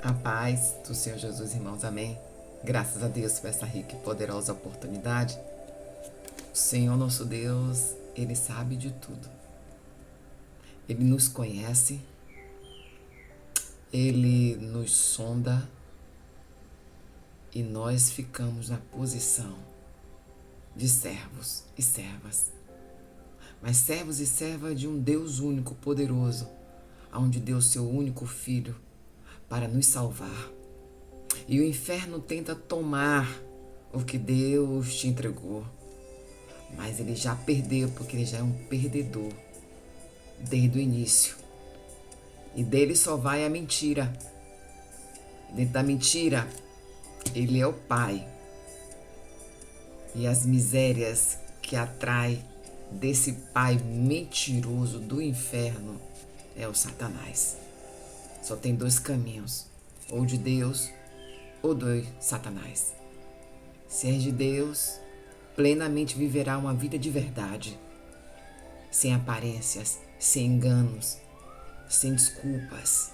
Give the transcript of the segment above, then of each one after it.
A paz do Senhor Jesus, irmãos, amém. Graças a Deus por essa rica e poderosa oportunidade. O Senhor nosso Deus, Ele sabe de tudo. Ele nos conhece, Ele nos sonda e nós ficamos na posição de servos e servas. Mas servos e servas de um Deus único, poderoso, onde deu seu único Filho para nos salvar. E o inferno tenta tomar o que Deus te entregou. Mas ele já perdeu, porque ele já é um perdedor desde o início. E dele só vai a mentira. Dentro da mentira, ele é o pai. E as misérias que atrai desse pai mentiroso do inferno é o Satanás. Só tem dois caminhos, ou de Deus ou do Satanás. Se és de Deus, plenamente viverá uma vida de verdade, sem aparências, sem enganos, sem desculpas.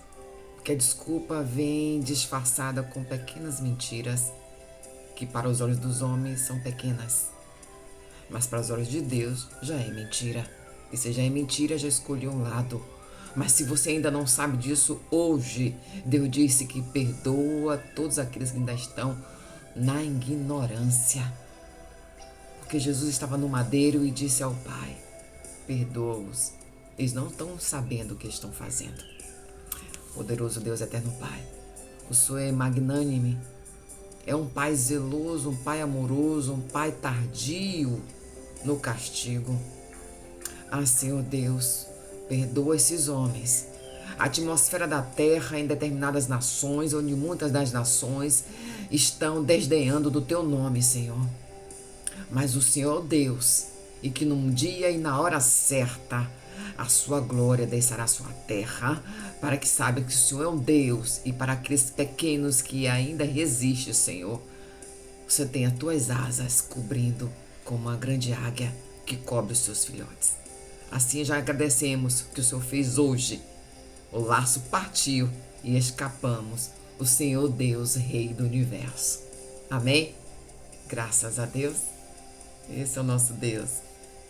Porque a desculpa vem disfarçada com pequenas mentiras que para os olhos dos homens são pequenas, mas para os olhos de Deus já é mentira. E se já é mentira, já escolheu um lado. Mas se você ainda não sabe disso, hoje Deus disse que perdoa todos aqueles que ainda estão na ignorância. Porque Jesus estava no madeiro e disse ao Pai: perdoa-os, eles não estão sabendo o que estão fazendo. Poderoso Deus, eterno Pai, o Senhor é magnânime, é um Pai zeloso, um Pai amoroso, um Pai tardio no castigo. Ah, Senhor Deus, perdoa esses homens. A atmosfera da terra em determinadas nações, onde muitas das nações estão desdenhando do teu nome, Senhor. Mas o Senhor Deus, e que num dia e na hora certa a sua glória descerá à sua terra, para que saiba que o Senhor é um Deus, e para aqueles pequenos que ainda resistem, Senhor, você tem as tuas asas cobrindo como uma grande águia que cobre os seus filhotes. Assim já agradecemos o que o Senhor fez hoje. O laço partiu e escapamos. O Senhor Deus, Rei do Universo. Amém? Graças a Deus. Esse é o nosso Deus,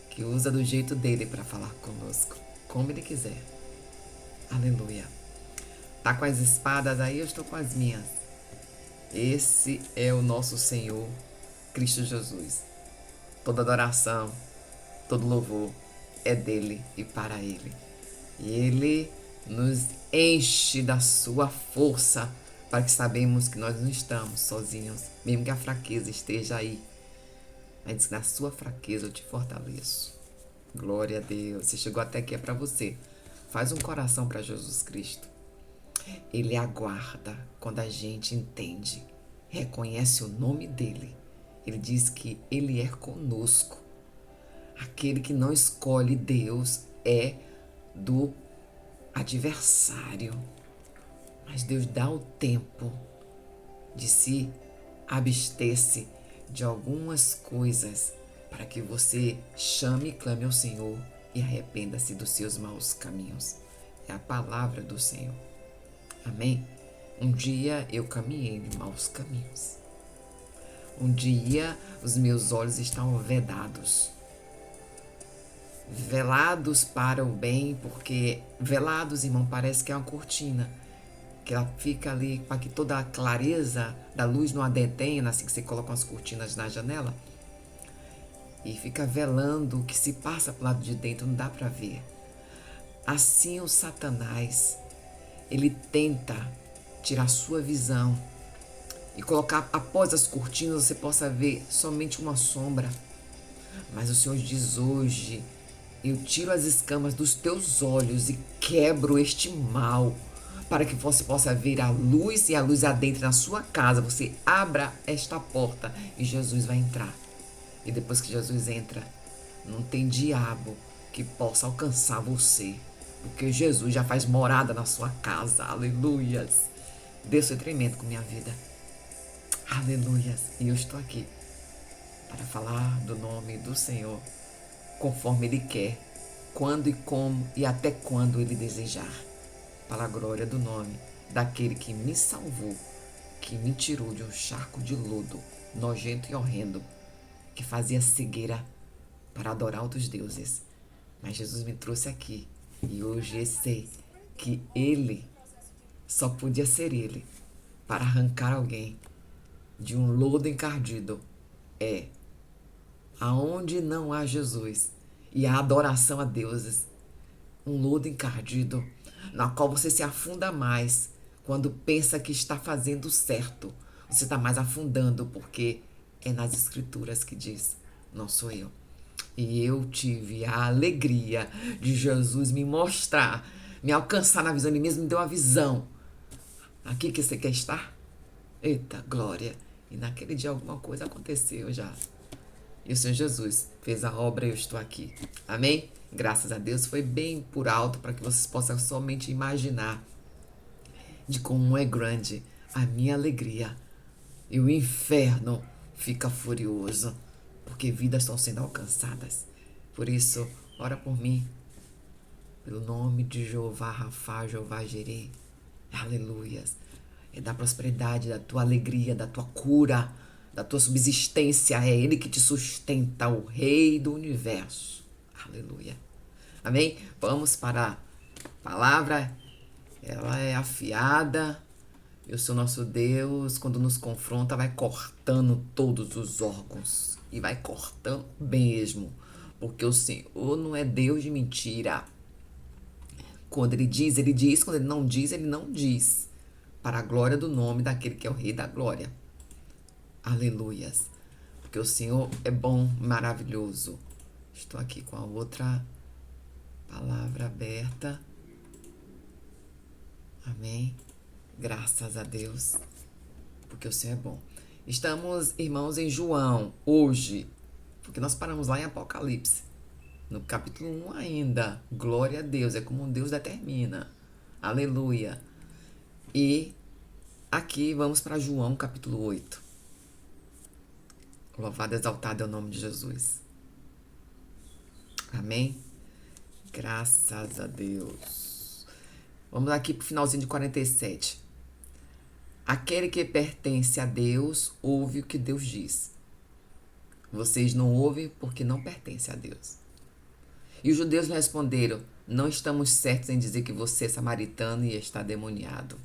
que usa do jeito dele para falar conosco, como ele quiser. Aleluia. Tá com as espadas aí? Eu estou com as minhas. Esse é o nosso Senhor, Cristo Jesus. Toda adoração, todo louvor é dele e para ele. E ele nos enche da sua força, para que sabemos que nós não estamos sozinhos, mesmo que a fraqueza esteja aí. Mas na sua fraqueza eu te fortaleço. Glória a Deus. Você chegou até aqui, é para você. Faz um coração para Jesus Cristo. Ele aguarda quando a gente entende, reconhece o nome dele. Ele diz que ele é conosco. Aquele que não escolhe Deus é do adversário. Mas Deus dá o tempo de se abster-se de algumas coisas para que você chame e clame ao Senhor e arrependa-se dos seus maus caminhos. É a palavra do Senhor. Amém? Um dia eu caminhei em maus caminhos. Um dia os meus olhos estavam vedados. Velados para o bem, porque velados, irmão, parece que é uma cortina, que ela fica ali para que toda a clareza da luz não a detenha, assim que você coloca umas cortinas na janela, e fica velando o que se passa pro lado de dentro, não dá para ver. Assim o Satanás, ele tenta tirar sua visão e colocar após as cortinas você possa ver somente uma sombra. Mas o Senhor diz hoje: eu tiro as escamas dos teus olhos e quebro este mal, para que você possa ver a luz e a luz adentre na sua casa. Você abra esta porta e Jesus vai entrar. E depois que Jesus entra, não tem diabo que possa alcançar você, porque Jesus já faz morada na sua casa. Aleluias. Deus foi tremendo com minha vida. Aleluias. E eu estou aqui para falar do nome do Senhor, conforme Ele quer, quando e como e até quando Ele desejar, para a glória do nome daquele que me salvou, que me tirou de um charco de lodo nojento e horrendo, que fazia cegueira para adorar outros deuses. Mas Jesus me trouxe aqui e hoje eu sei que Ele, só podia ser Ele, para arrancar alguém de um lodo encardido. É aonde não há Jesus e a adoração a deuses, um lodo encardido, na qual você se afunda mais quando pensa que está fazendo certo. Você está mais afundando porque é nas escrituras que diz, não sou eu. E eu tive a alegria de Jesus me mostrar, me alcançar na visão. Ele mesmo me deu a visão. Aqui que você quer estar? Eita, glória. E naquele dia alguma coisa aconteceu já. E o Senhor Jesus fez a obra e eu estou aqui. Amém? Graças a Deus foi bem por alto para que vocês possam somente imaginar de como é grande a minha alegria. E o inferno fica furioso porque vidas estão sendo alcançadas. Por isso, ora por mim. Pelo nome de Jeová Rafá, Jeová Jireh. Aleluias. É da prosperidade, da tua alegria, da tua cura, da tua subsistência. É Ele que te sustenta, o Rei do Universo. Aleluia. Amém? Vamos para a palavra. Ela é afiada. E o Senhor nosso Deus, quando nos confronta, vai cortando todos os órgãos. E vai cortando mesmo. Porque o Senhor não é Deus de mentira. Quando Ele diz, Ele diz. Quando Ele não diz. Para a glória do nome daquele que é o Rei da Glória. Aleluias. Porque o Senhor é bom, maravilhoso. Estou aqui com a outra palavra aberta. Amém. Graças a Deus. Porque o Senhor é bom. Estamos, irmãos, em João, hoje. Porque nós paramos lá em Apocalipse. No capítulo 1 ainda. Glória a Deus. É como Deus determina. Aleluia. E aqui vamos para João, capítulo 8. Louvado e exaltado é o nome de Jesus. Amém? Graças a Deus. Vamos aqui para o finalzinho de 47. Aquele que pertence a Deus, ouve o que Deus diz. Vocês não ouvem porque não pertencem a Deus. E os judeus lhe responderam, não estamos certos em dizer que você é samaritano e está demoniado.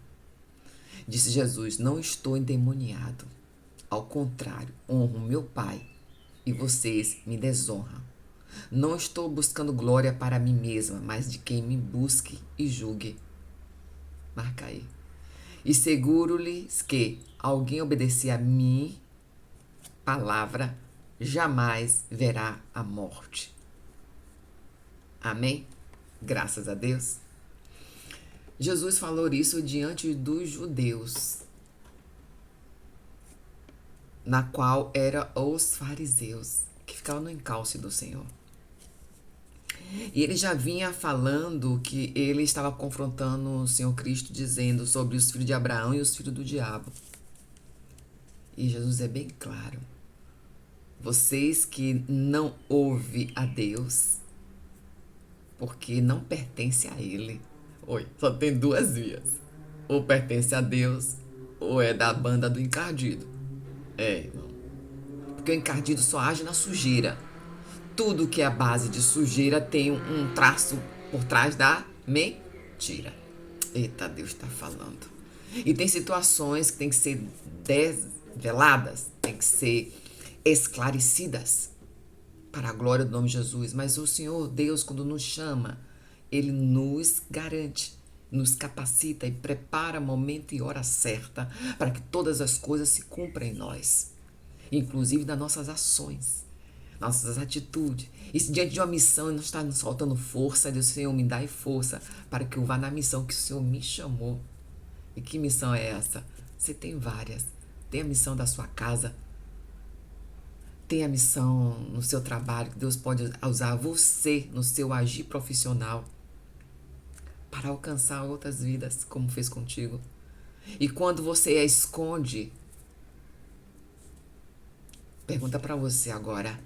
Disse Jesus, não estou endemoniado. Ao contrário, honro meu Pai e vocês me desonram. Não estou buscando glória para mim mesma, mas de quem me busque e julgue. Marca aí. E seguro-lhes que alguém obedecer a minha palavra jamais verá a morte. Amém? Graças a Deus. Jesus falou isso diante dos judeus, na qual eram os fariseus, que ficavam no encalço do Senhor. E ele já vinha falando que ele estava confrontando o Senhor Cristo, dizendo sobre os filhos de Abraão e os filhos do diabo. E Jesus é bem claro. Vocês que não ouvem a Deus, porque não pertence a Ele. Oi, só tem duas vias. Ou pertence a Deus, ou é da banda do encardido. É, irmão. Porque o encardido só age na sujeira. Tudo que é a base de sujeira tem um traço por trás da mentira. Eita, Deus está falando. E tem situações que tem que ser desveladas, tem que ser esclarecidas para a glória do nome de Jesus. Mas o Senhor, Deus, quando nos chama, Ele nos garante, nos capacita e prepara momento e hora certa para que todas as coisas se cumpram em nós, inclusive das nossas ações, nossas atitudes. E se diante de uma missão não está nos faltando força, Deus, Senhor, me dá força para que eu vá na missão que o Senhor me chamou. E que missão é essa? Você tem várias. Tem a missão da sua casa, tem a missão no seu trabalho, que Deus pode usar você no seu agir profissional para alcançar outras vidas, como fez contigo. E quando você a esconde, pergunta para você agora,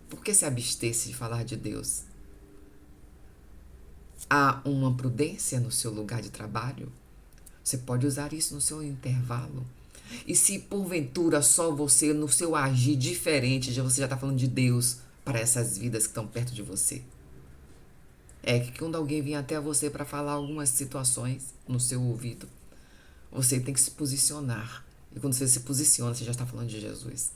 por que se abstesse de falar de Deus? Há uma prudência no seu lugar de trabalho? Você pode usar isso no seu intervalo. E se porventura só você, no seu agir diferente, você já está falando de Deus para essas vidas que estão perto de você. É que quando alguém vem até você para falar algumas situações no seu ouvido, você tem que se posicionar. E quando você se posiciona, você já está falando de Jesus.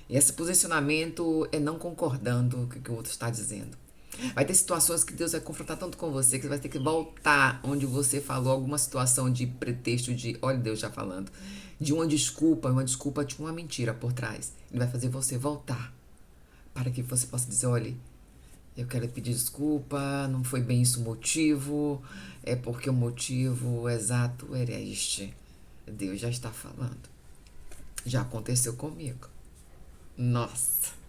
E esse posicionamento é não concordando com o que o outro está dizendo. Vai ter situações que Deus vai confrontar tanto com você que você vai ter que voltar onde você falou alguma situação de pretexto de, olha Deus já falando, de uma desculpa tinha uma mentira por trás. Ele vai fazer você voltar para que você possa dizer, olha, eu quero pedir desculpa, não foi bem isso o motivo, é porque o motivo exato era este. Deus já está falando. Já aconteceu comigo. Nossa!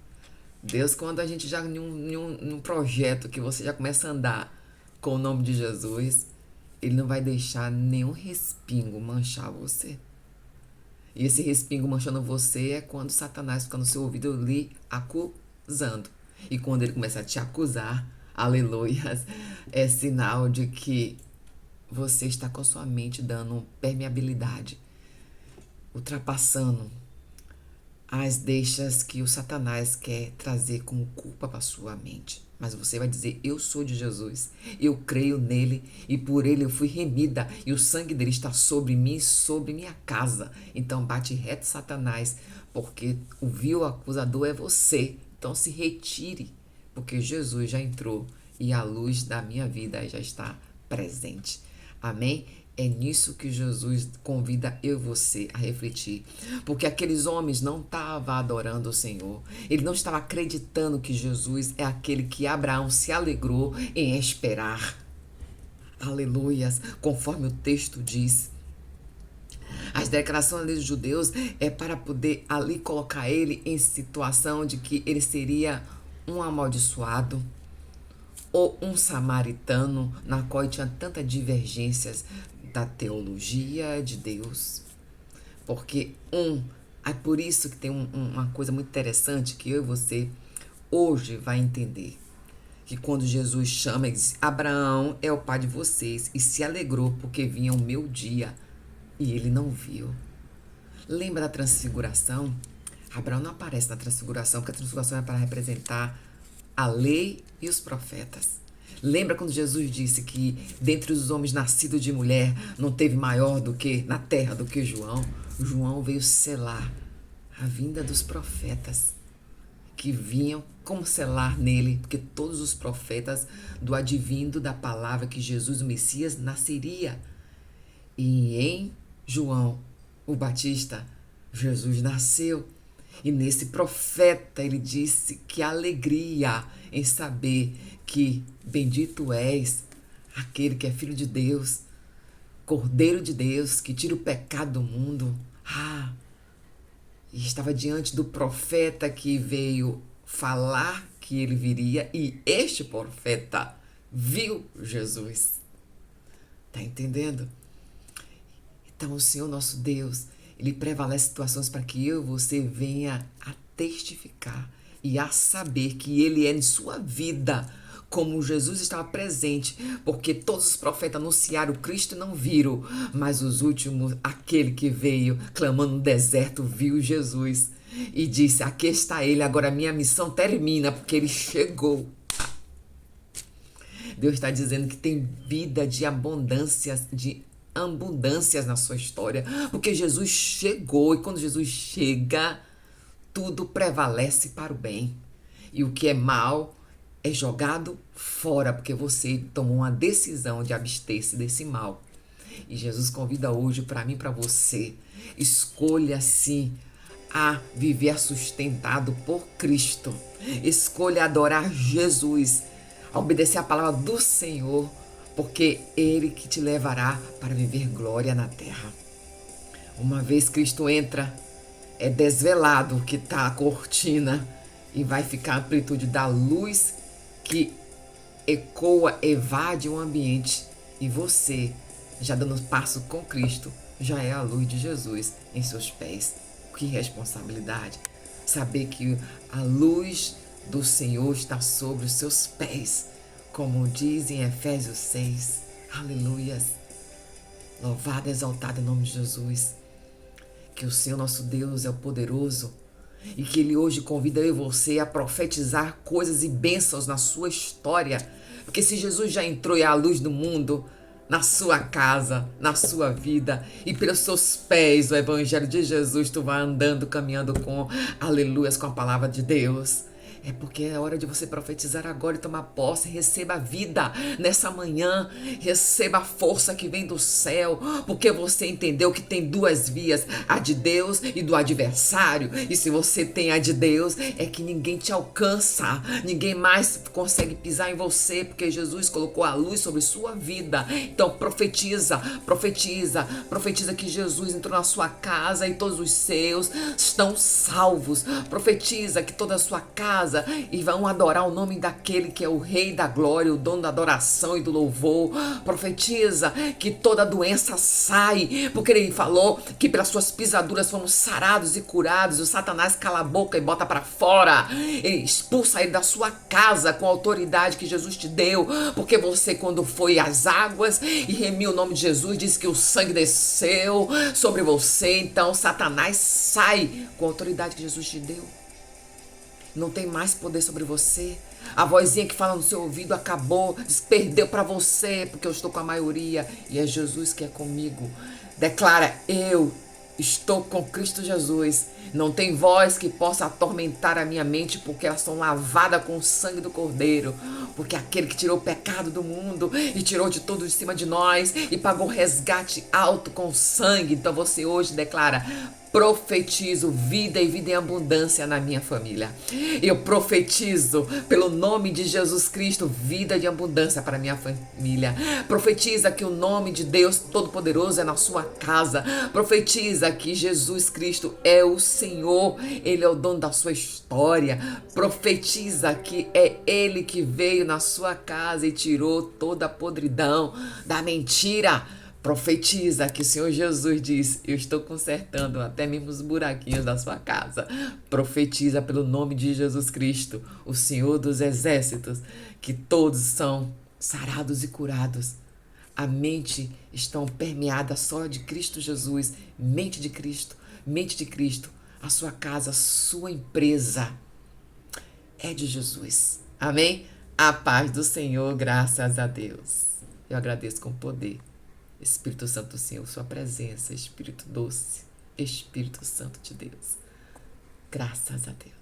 Deus, quando a gente já num projeto que você já começa a andar com o nome de Jesus, Ele não vai deixar nenhum respingo manchar você. E esse respingo manchando você é quando Satanás fica no seu ouvido lhe acusando. E quando ele começa a te acusar, aleluia, é sinal de que você está com sua mente dando permeabilidade, ultrapassando as deixas que o Satanás quer trazer como culpa para sua mente. Mas você vai dizer, eu sou de Jesus, eu creio nele e por ele eu fui remida e o sangue dele está sobre mim e sobre minha casa. Então bate reto, Satanás, porque o vil acusador é você. Então se retire, porque Jesus já entrou e a luz da minha vida já está presente. Amém? É nisso que Jesus convida eu e você a refletir. Porque aqueles homens não estavam adorando o Senhor. Ele não estava acreditando que Jesus é aquele que Abraão se alegrou em esperar. Aleluias, conforme o texto diz. As declarações dos judeus é para poder ali colocar ele em situação de que ele seria um amaldiçoado ou um samaritano, na qual tinha tantas divergências da teologia de Deus. Porque é por isso que tem uma coisa muito interessante que eu e você hoje vai entender. Que quando Jesus chama, ele diz, Abraão é o pai de vocês e se alegrou porque vinha o meu dia e ele não viu. Lembra da transfiguração? Abraão não aparece na transfiguração, porque a transfiguração é para representar a lei e os profetas. Lembra quando Jesus disse que dentre os homens nascidos de mulher não teve maior do que na terra do que João? João veio selar a vinda dos profetas que vinham como selar nele, porque todos os profetas do advindo da palavra que Jesus, o Messias, nasceria. E em João, o Batista, Jesus nasceu. E nesse profeta ele disse que alegria em saber que bendito és, aquele que é filho de Deus, Cordeiro de Deus, que tira o pecado do mundo. E estava diante do profeta que veio falar que ele viria e este profeta viu Jesus. Tá entendendo? Então o Senhor nosso Deus, Ele prevalece situações para que eu e você venha a testificar e a saber que Ele é em sua vida, como Jesus estava presente, porque todos os profetas anunciaram Cristo e não viram, mas os últimos, aquele que veio clamando no deserto, viu Jesus e disse, aqui está Ele, agora a minha missão termina, porque Ele chegou. Deus está dizendo que tem vida de abundâncias na sua história, porque Jesus chegou, e quando Jesus chega, tudo prevalece para o bem. E o que é mal é jogado fora, porque você tomou uma decisão de abster-se desse mal. E Jesus convida hoje para mim e para você, escolha sim a viver sustentado por Cristo. Escolha adorar Jesus, a obedecer a palavra do Senhor, porque Ele que te levará para viver glória na terra. Uma vez Cristo entra, é desvelado o que está a cortina e vai ficar a amplitude da luz que ecoa, evade o ambiente. E você, já dando passo com Cristo, já é a luz de Jesus em seus pés. Que responsabilidade! Saber que a luz do Senhor está sobre os seus pés, como diz em Efésios 6. Aleluias! Louvado e exaltado em nome de Jesus. Que o Senhor nosso Deus é o poderoso e que Ele hoje convida eu e você a profetizar coisas e bênçãos na sua história. Porque se Jesus já entrou e é a luz do mundo, na sua casa, na sua vida, e pelos seus pés o Evangelho de Jesus tu vai andando, caminhando com aleluias, com a palavra de Deus. É porque é hora de você profetizar agora e tomar posse. Receba a vida nessa manhã. Receba a força que vem do céu. Porque você entendeu que tem duas vias: a de Deus e do adversário. E se você tem a de Deus, é que ninguém te alcança. Ninguém mais consegue pisar em você. Porque Jesus colocou a luz sobre sua vida. Então profetiza, profetiza, profetiza que Jesus entrou na sua casa e todos os seus estão salvos. Profetiza que toda a sua casa e vão adorar o nome daquele que é o Rei da Glória, o dono da adoração e do louvor. Profetiza que toda doença sai, porque ele falou que pelas suas pisaduras fomos sarados e curados. O Satanás cala a boca e bota para fora. Ele expulsa ele da sua casa com a autoridade que Jesus te deu, porque você, quando foi às águas e remiu o nome de Jesus, disse que o sangue desceu sobre você. Então Satanás sai com a autoridade que Jesus te deu. Não tem mais poder sobre você. A vozinha que fala no seu ouvido acabou, perdeu para você, porque eu estou com a maioria e é Jesus que é comigo. Declara: eu estou com Cristo Jesus. Não tem voz que possa atormentar a minha mente, porque elas são lavadas com o sangue do Cordeiro. Porque aquele que tirou o pecado do mundo e tirou de tudo de cima de nós e pagou resgate alto com o sangue. Então você hoje declara: profetizo vida e vida em abundância na minha família. Eu profetizo pelo nome de Jesus Cristo vida de abundância para minha família. Profetiza que o nome de Deus Todo-Poderoso é na sua casa. Profetiza que Jesus Cristo é o Senhor. Ele é o dono da sua história. Profetiza que é Ele que veio na sua casa e tirou toda a podridão da mentira. Profetiza que o Senhor Jesus diz: eu estou consertando até mesmo os buraquinhos da sua casa. Profetiza pelo nome de Jesus Cristo, o Senhor dos exércitos, que todos são sarados e curados. A mente está permeada só de Cristo Jesus. Mente de Cristo, mente de Cristo. A sua casa, a sua empresa é de Jesus. Amém? A paz do Senhor, graças a Deus. Eu agradeço com poder. Espírito Santo do Senhor, sua presença, Espírito doce, Espírito Santo de Deus. Graças a Deus.